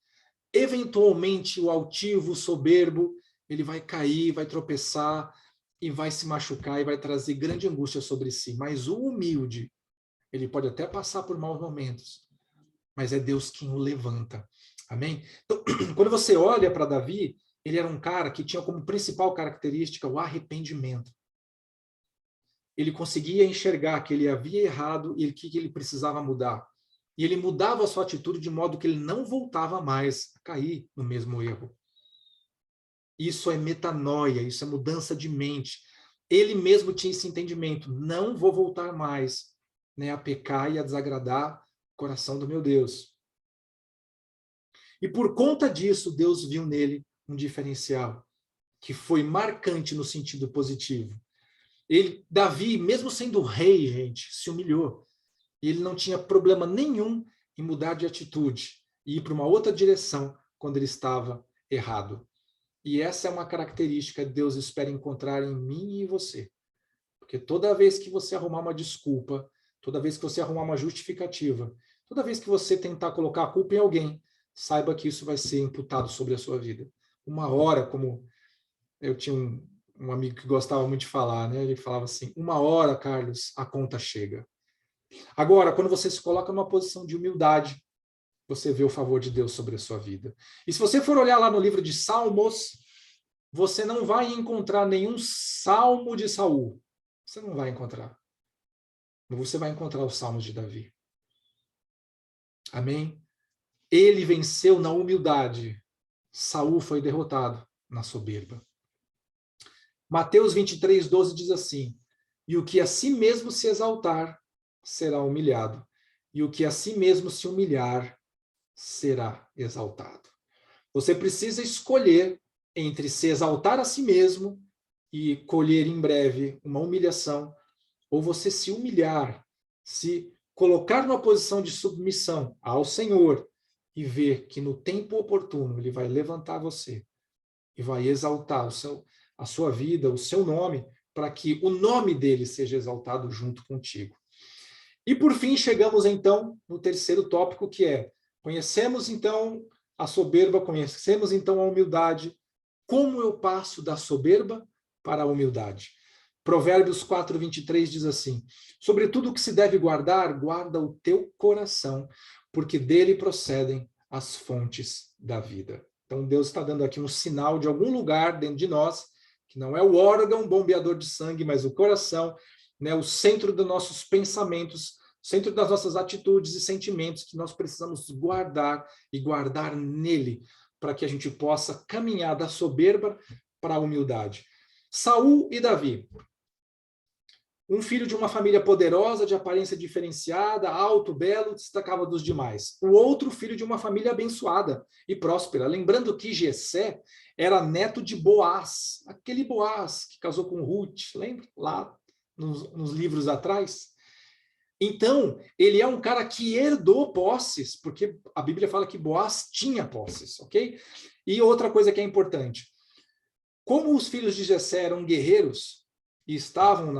Eventualmente, o altivo, o soberbo, ele vai cair, vai tropeçar e vai se machucar e vai trazer grande angústia sobre si. Mas o humilde, ele pode até passar por maus momentos, mas é Deus quem o levanta. Amém? Então, quando você olha para Davi, ele era um cara que tinha como principal característica o arrependimento. Ele conseguia enxergar que ele havia errado e que ele precisava mudar. E ele mudava a sua atitude de modo que ele não voltava mais a cair no mesmo erro. Isso é metanoia, isso é mudança de mente. Ele mesmo tinha esse entendimento, não vou voltar mais, né, a pecar e a desagradar o coração do meu Deus. E por conta disso, Deus viu nele um diferencial, que foi marcante no sentido positivo. Davi, mesmo sendo rei, gente, se humilhou. E ele não tinha problema nenhum em mudar de atitude e ir para uma outra direção quando ele estava errado. E essa é uma característica que Deus espera encontrar em mim e em você. Porque toda vez que você arrumar uma desculpa, toda vez que você arrumar uma justificativa, toda vez que você tentar colocar a culpa em alguém, saiba que isso vai ser imputado sobre a sua vida. Uma hora, como eu tinha um amigo que gostava muito de falar, né? Ele falava assim, uma hora, Carlos, a conta chega. Agora, quando você se coloca numa posição de humildade, você vê o favor de Deus sobre a sua vida. E se você for olhar lá no livro de Salmos, você não vai encontrar nenhum salmo de Saul. Você não vai encontrar. Você vai encontrar os salmos de Davi. Amém? Ele venceu na humildade. Saul foi derrotado na soberba. Mateus 23:12 diz assim, e o que a si mesmo se exaltar, será humilhado. E o que a si mesmo se humilhar, será exaltado. Você precisa escolher entre se exaltar a si mesmo e colher em breve uma humilhação, ou você se humilhar, se colocar numa posição de submissão ao Senhor e ver que no tempo oportuno ele vai levantar você e vai exaltar a sua vida, o seu nome, para que o nome dele seja exaltado junto contigo. E por fim, chegamos então no terceiro tópico, que é, conhecemos então a soberba, conhecemos então a humildade. Como eu passo da soberba para a humildade? Provérbios 4:23 diz assim, sobretudo o que se deve guardar, guarda o teu coração, porque dele procedem as fontes da vida. Então Deus está dando aqui um sinal de algum lugar dentro de nós, que não é o órgão bombeador de sangue, mas o coração, né, o centro dos nossos pensamentos, centro das nossas atitudes e sentimentos que nós precisamos guardar e guardar nele, para que a gente possa caminhar da soberba para a humildade. Saul e Davi. Um filho de uma família poderosa, de aparência diferenciada, alto, belo, destacava dos demais. O outro filho de uma família abençoada e próspera. Lembrando que Jessé era neto de Boaz, aquele Boaz que casou com Ruth, lembra? Lá nos livros atrás. Então, ele é um cara que herdou posses, porque a Bíblia fala que Boaz tinha posses, ok? E outra coisa que é importante. Como os filhos de Jessé eram guerreiros e estavam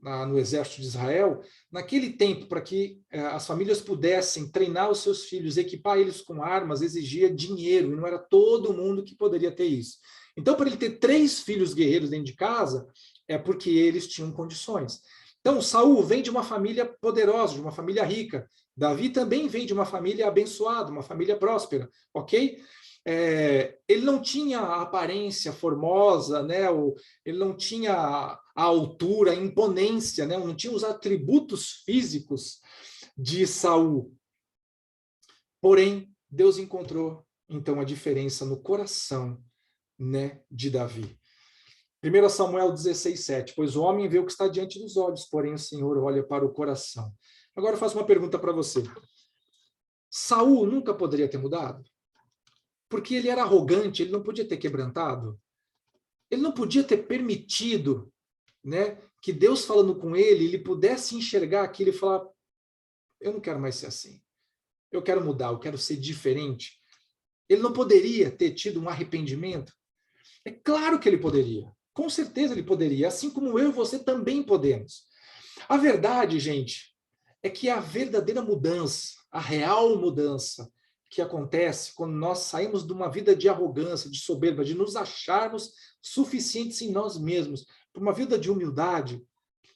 no exército de Israel, naquele tempo, para que as famílias pudessem treinar os seus filhos, equipar eles com armas, exigia dinheiro, e não era todo mundo que poderia ter isso. Então, para ele ter 3 filhos guerreiros dentro de casa, é porque eles tinham condições. Então, Saul vem de uma família poderosa, de uma família rica. Davi também vem de uma família abençoada, uma família próspera, ok? Ele não tinha a aparência formosa, né? Ele não tinha a altura, a imponência, né? Não tinha os atributos físicos de Saul. Porém, Deus encontrou, então, a diferença no coração, né, de Davi. 1 Samuel 16:7, pois o homem vê o que está diante dos olhos, porém o Senhor olha para o coração. Agora eu faço uma pergunta para você. Saul nunca poderia ter mudado? Porque ele era arrogante, ele não podia ter quebrantado? Ele não podia ter permitido, né, que Deus falando com ele pudesse enxergar aquilo e falar, eu não quero mais ser assim. Eu quero mudar, eu quero ser diferente. Ele não poderia ter tido um arrependimento? É claro que ele poderia. Com certeza ele poderia, assim como eu e você também podemos. A verdade, gente, é que a verdadeira mudança, a real mudança que acontece quando nós saímos de uma vida de arrogância, de soberba, de nos acharmos suficientes em nós mesmos, para uma vida de humildade,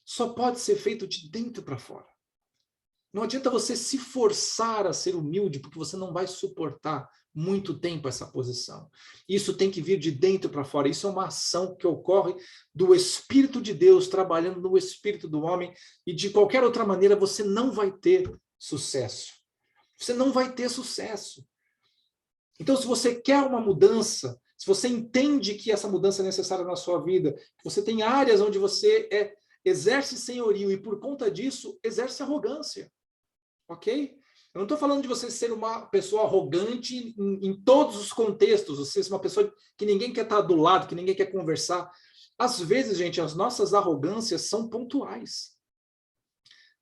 só pode ser feito de dentro para fora. Não adianta você se forçar a ser humilde, porque você não vai suportar muito tempo essa posição. Isso tem que vir de dentro para fora. Isso é uma ação que ocorre do Espírito de Deus trabalhando no espírito do homem, e de qualquer outra maneira você não vai ter sucesso. Você não vai ter sucesso. Então, se você quer uma mudança, se você entende que essa mudança é necessária na sua vida, que você tem áreas onde você exerce senhorio e por conta disso exerce arrogância. Ok? Eu não estou falando de você ser uma pessoa arrogante em todos os contextos, você ser uma pessoa que ninguém quer estar do lado, que ninguém quer conversar. Às vezes, gente, as nossas arrogâncias são pontuais.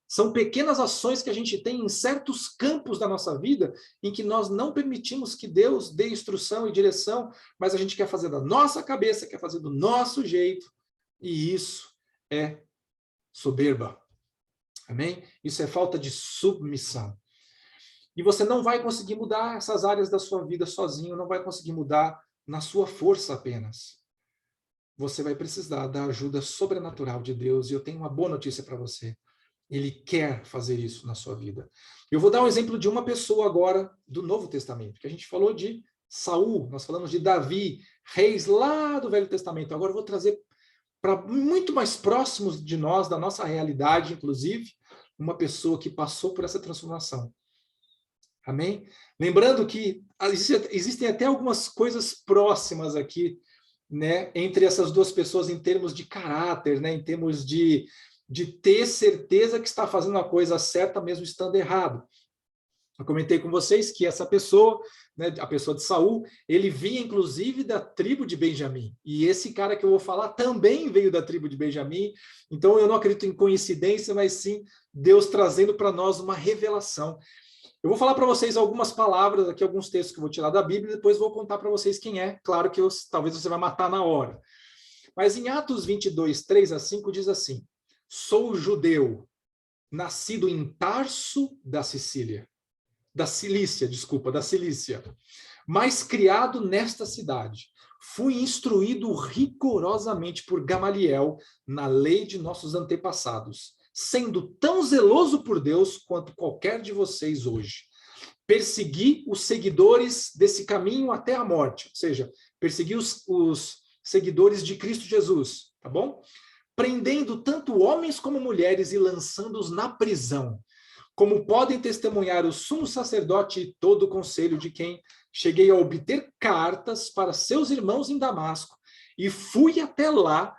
São pequenas ações que a gente tem em certos campos da nossa vida em que nós não permitimos que Deus dê instrução e direção, mas a gente quer fazer da nossa cabeça, quer fazer do nosso jeito, e isso é soberba. Amém? Isso é falta de submissão. E você não vai conseguir mudar essas áreas da sua vida sozinho, não vai conseguir mudar na sua força apenas. Você vai precisar da ajuda sobrenatural de Deus, e eu tenho uma boa notícia para você. Ele quer fazer isso na sua vida. Eu vou dar um exemplo de uma pessoa agora do Novo Testamento, que a gente falou de Saul, nós falamos de Davi, reis lá do Velho Testamento. Agora eu vou trazer para muito mais próximos de nós, da nossa realidade, inclusive, uma pessoa que passou por essa transformação. Amém? Lembrando que existem até algumas coisas próximas aqui, né, entre essas duas pessoas em termos de caráter, né, em termos de ter certeza que está fazendo a coisa certa mesmo estando errado. Eu comentei com vocês que essa pessoa, né, a pessoa de Saul, ele vinha inclusive da tribo de Benjamim. E esse cara que eu vou falar também veio da tribo de Benjamim. Então eu não acredito em coincidência, mas sim Deus trazendo para nós uma revelação. Eu vou falar para vocês algumas palavras aqui, alguns textos que eu vou tirar da Bíblia, e depois vou contar para vocês quem é. Claro que talvez você vai matar na hora. Mas em Atos 22, 3-5 diz assim: sou judeu, nascido em Tarso da Cilícia, mas criado nesta cidade. Fui instruído rigorosamente por Gamaliel na lei de nossos antepassados, sendo tão zeloso por Deus quanto qualquer de vocês hoje. Persegui os seguidores desse caminho até a morte, ou seja, persegui os seguidores de Cristo Jesus, tá bom? Prendendo tanto homens como mulheres e lançando-os na prisão, como podem testemunhar o sumo sacerdote e todo o conselho, de quem cheguei a obter cartas para seus irmãos em Damasco, e fui até lá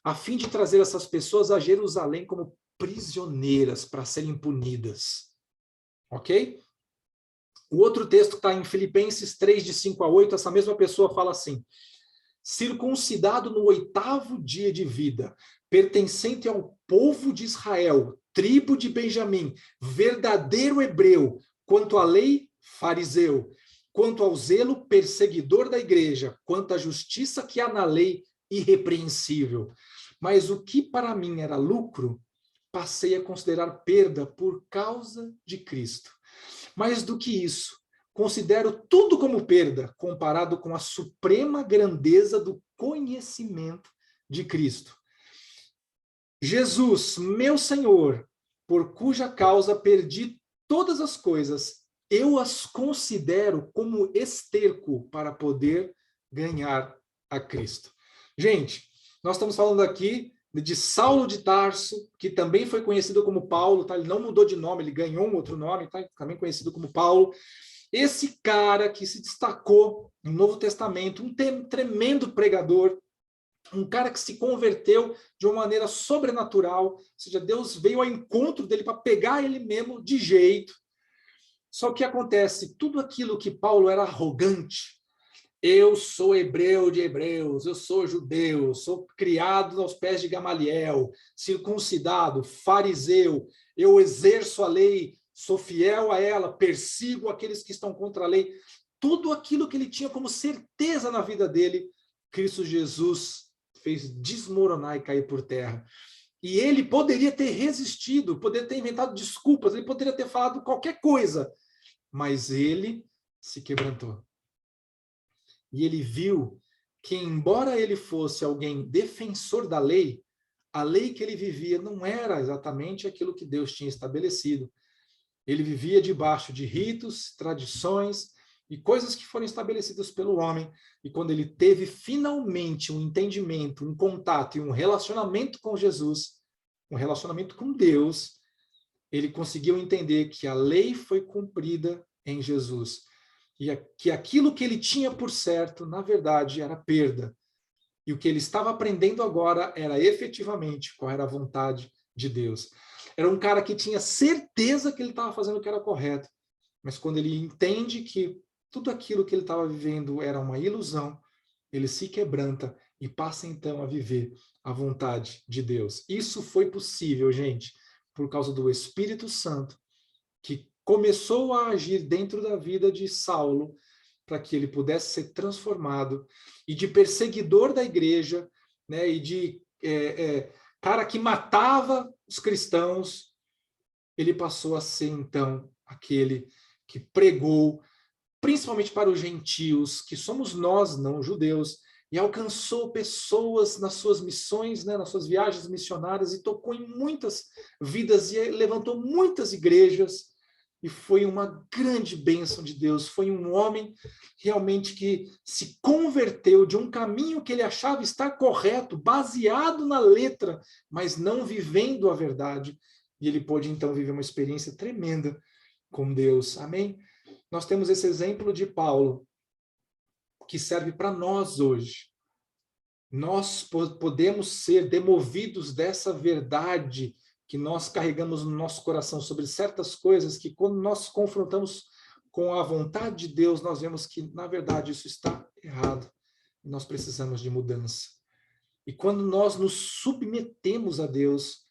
a fim de trazer essas pessoas a Jerusalém como prisioneiras para serem punidas. Ok? O outro texto está em Filipenses 3, de 5-8, essa mesma pessoa fala assim: circuncidado no 8º dia de vida, pertencente ao povo de Israel, tribo de Benjamim, verdadeiro hebreu, quanto à lei, fariseu, quanto ao zelo, perseguidor da igreja, quanto à justiça que há na lei, irrepreensível. mas o que para mim era lucro, passei a considerar perda por causa de Cristo. Mais do que isso, considero tudo como perda, comparado com a suprema grandeza do conhecimento de Cristo. Jesus, meu Senhor, por cuja causa perdi todas as coisas, eu as considero como esterco para poder ganhar a Cristo. Gente, nós estamos falando aqui de Saulo de Tarso, que também foi conhecido como Paulo, tá? Ele não mudou de nome, ele ganhou um outro nome, tá? Também conhecido como Paulo. Esse cara que se destacou no Novo Testamento, um tremendo pregador, um cara que se converteu de uma maneira sobrenatural, ou seja, Deus veio ao encontro dele para pegar ele mesmo de jeito. Só que acontece, tudo aquilo que Paulo era arrogante, eu sou hebreu de hebreus, eu sou judeu, sou criado aos pés de Gamaliel, circuncidado, fariseu, eu exerço a lei, sou fiel a ela, persigo aqueles que estão contra a lei. Tudo aquilo que ele tinha como certeza na vida dele, Cristo Jesus fez desmoronar e cair por terra. E ele poderia ter resistido, poderia ter inventado desculpas, ele poderia ter falado qualquer coisa, mas ele se quebrantou. E ele viu que, embora ele fosse alguém defensor da lei, a lei que ele vivia não era exatamente aquilo que Deus tinha estabelecido. Ele vivia debaixo de ritos, tradições e coisas que foram estabelecidas pelo homem. E quando ele teve finalmente um entendimento, um contato e um relacionamento com Jesus, um relacionamento com Deus, ele conseguiu entender que a lei foi cumprida em Jesus. E que aquilo que ele tinha por certo, na verdade, era perda. E o que ele estava aprendendo agora era efetivamente qual era a vontade de Deus. Era um cara que tinha certeza que ele estava fazendo o que era correto, mas quando ele entende que tudo aquilo que ele estava vivendo era uma ilusão, ele se quebranta e passa então a viver a vontade de Deus. Isso foi possível, gente, por causa do Espírito Santo, que começou a agir dentro da vida de Saulo, para que ele pudesse ser transformado, e de perseguidor da igreja, né, e de cara que matava os cristãos, ele passou a ser, então, aquele que pregou, principalmente para os gentios, que somos nós, não judeus, e alcançou pessoas nas suas missões, né, nas suas viagens missionárias, e tocou em muitas vidas, e levantou muitas igrejas, e foi uma grande bênção de Deus. Foi um homem realmente que se converteu de um caminho que ele achava estar correto, baseado na letra, mas não vivendo a verdade. E ele pôde, então, viver uma experiência tremenda com Deus. Amém? Nós temos esse exemplo de Paulo, que serve para nós hoje. Nós podemos ser demovidos dessa verdade que nós carregamos no nosso coração sobre certas coisas que, quando nós confrontamos com a vontade de Deus, nós vemos que, na verdade, isso está errado. Nós precisamos de mudança. E quando nós nos submetemos a Deus,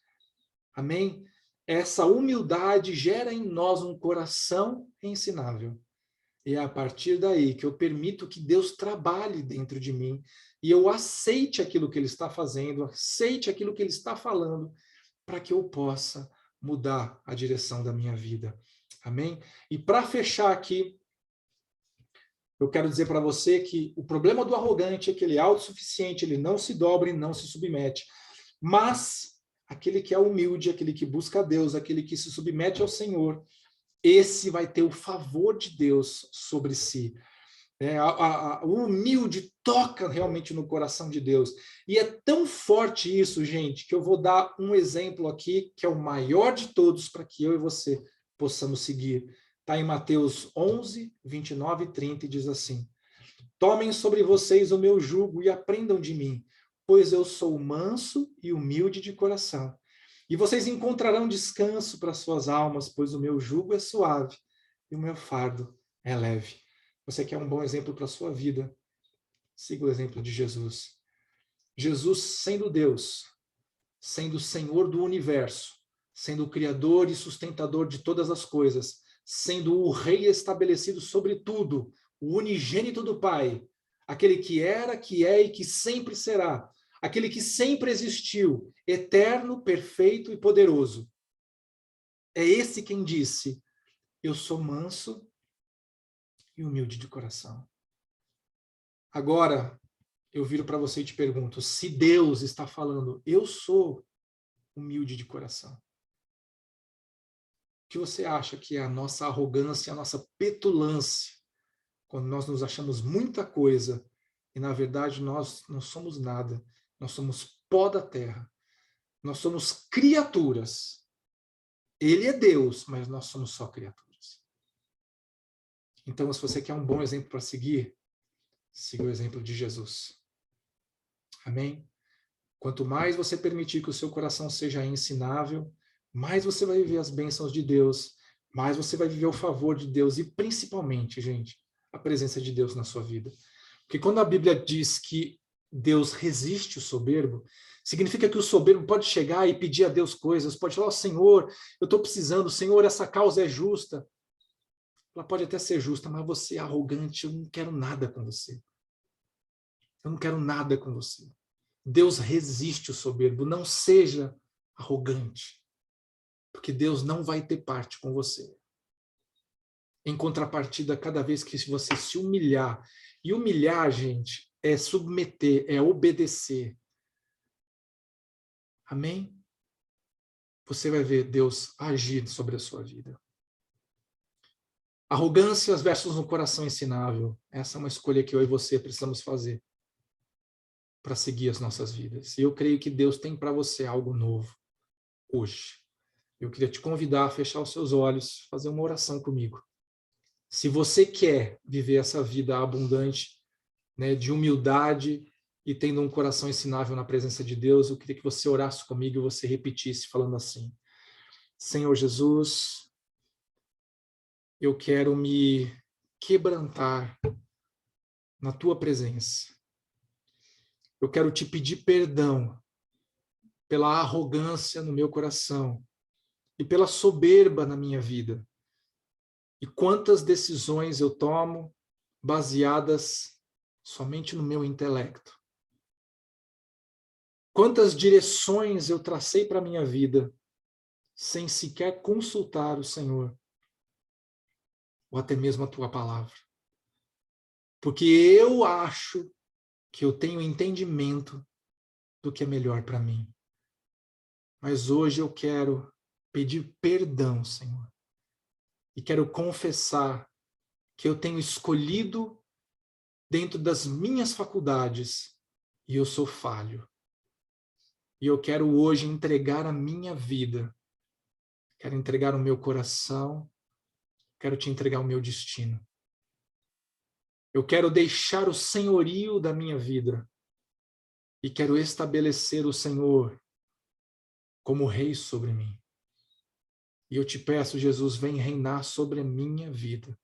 amém? Essa humildade gera em nós um coração ensinável. E é a partir daí que eu permito que Deus trabalhe dentro de mim e eu aceite aquilo que Ele está fazendo, aceite aquilo que Ele está falando, para que eu possa mudar a direção da minha vida. Amém? E para fechar aqui, eu quero dizer para você que o problema do arrogante é que ele é autossuficiente, ele não se dobra e não se submete. Mas aquele que é humilde, aquele que busca a Deus, aquele que se submete ao Senhor, esse vai ter o favor de Deus sobre si. O humilde toca realmente no coração de Deus. E é tão forte isso, gente, que eu vou dar um exemplo aqui, que é o maior de todos, para que eu e você possamos seguir. Está em Mateus 11, 29 e 30, e diz assim: tomem sobre vocês o meu jugo e aprendam de mim, pois eu sou manso e humilde de coração. E vocês encontrarão descanso para suas almas, pois o meu jugo é suave e o meu fardo é leve. Você quer um bom exemplo para a sua vida? Siga o exemplo de Jesus. Jesus, sendo Deus, sendo o Senhor do universo, sendo o Criador e sustentador de todas as coisas, sendo o Rei estabelecido sobre tudo, o unigênito do Pai, aquele que era, que é e que sempre será, aquele que sempre existiu, eterno, perfeito e poderoso. É esse quem disse: eu sou manso e humilde de coração. Agora, eu viro para você e te pergunto, se Deus está falando, eu sou humilde de coração, o que você acha que é a nossa arrogância, a nossa petulância, quando nós nos achamos muita coisa e, na verdade, nós não somos nada, nós somos pó da terra, nós somos criaturas. Ele é Deus, mas nós somos só criaturas. Então, se você quer um bom exemplo para seguir, siga o exemplo de Jesus. Amém? Quanto mais você permitir que o seu coração seja ensinável, mais você vai viver as bênçãos de Deus, mais você vai viver o favor de Deus e, principalmente, gente, a presença de Deus na sua vida. Porque quando a Bíblia diz que Deus resiste o soberbo, significa que o soberbo pode chegar e pedir a Deus coisas, pode falar, oh, Senhor, eu estou precisando, Senhor, essa causa é justa. Ela pode até ser justa, mas você é arrogante, eu não quero nada com você. Eu não quero nada com você. Deus resiste o soberbo, não seja arrogante, porque Deus não vai ter parte com você. Em contrapartida, cada vez que você se humilhar, e humilhar, gente, é submeter, é obedecer. Amém? Você vai ver Deus agir sobre a sua vida. Arrogância versus um coração ensinável. Essa é uma escolha que eu e você precisamos fazer para seguir as nossas vidas. E eu creio que Deus tem para você algo novo hoje. Eu queria te convidar a fechar os seus olhos, fazer uma oração comigo. Se você quer viver essa vida abundante, né, de humildade e tendo um coração ensinável na presença de Deus, eu queria que você orasse comigo e você repetisse falando assim: Senhor Jesus, eu quero me quebrantar na tua presença. Eu quero te pedir perdão pela arrogância no meu coração e pela soberba na minha vida. E quantas decisões eu tomo baseadas somente no meu intelecto. Quantas direções eu tracei para a minha vida sem sequer consultar o Senhor, ou até mesmo a tua palavra. Porque eu acho que eu tenho entendimento do que é melhor para mim. Mas hoje eu quero pedir perdão, Senhor. E quero confessar que eu tenho escolhido dentro das minhas faculdades e eu sou falho. E eu quero hoje entregar a minha vida. Quero entregar o meu coração. Quero te entregar o meu destino. Eu quero deixar o senhorio da minha vida. E quero estabelecer o Senhor como rei sobre mim. E eu te peço, Jesus, vem reinar sobre a minha vida.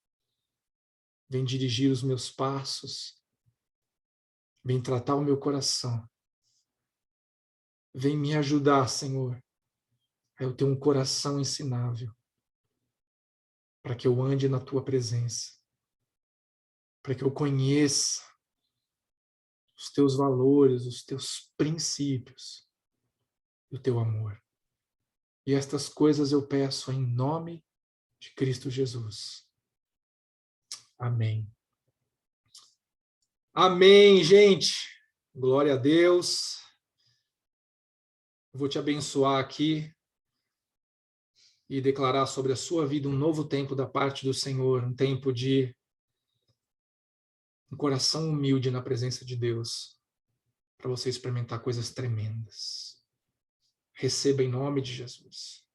Vem dirigir os meus passos. Vem tratar o meu coração. Vem me ajudar, Senhor, a eu ter um coração ensinável, para que eu ande na tua presença, para que eu conheça os teus valores, os teus princípios, e o teu amor. E estas coisas eu peço em nome de Cristo Jesus. Amém. Amém, gente. Glória a Deus. Eu vou te abençoar aqui e declarar sobre a sua vida um novo tempo da parte do Senhor, um tempo de um coração humilde na presença de Deus, para você experimentar coisas tremendas. Receba em nome de Jesus.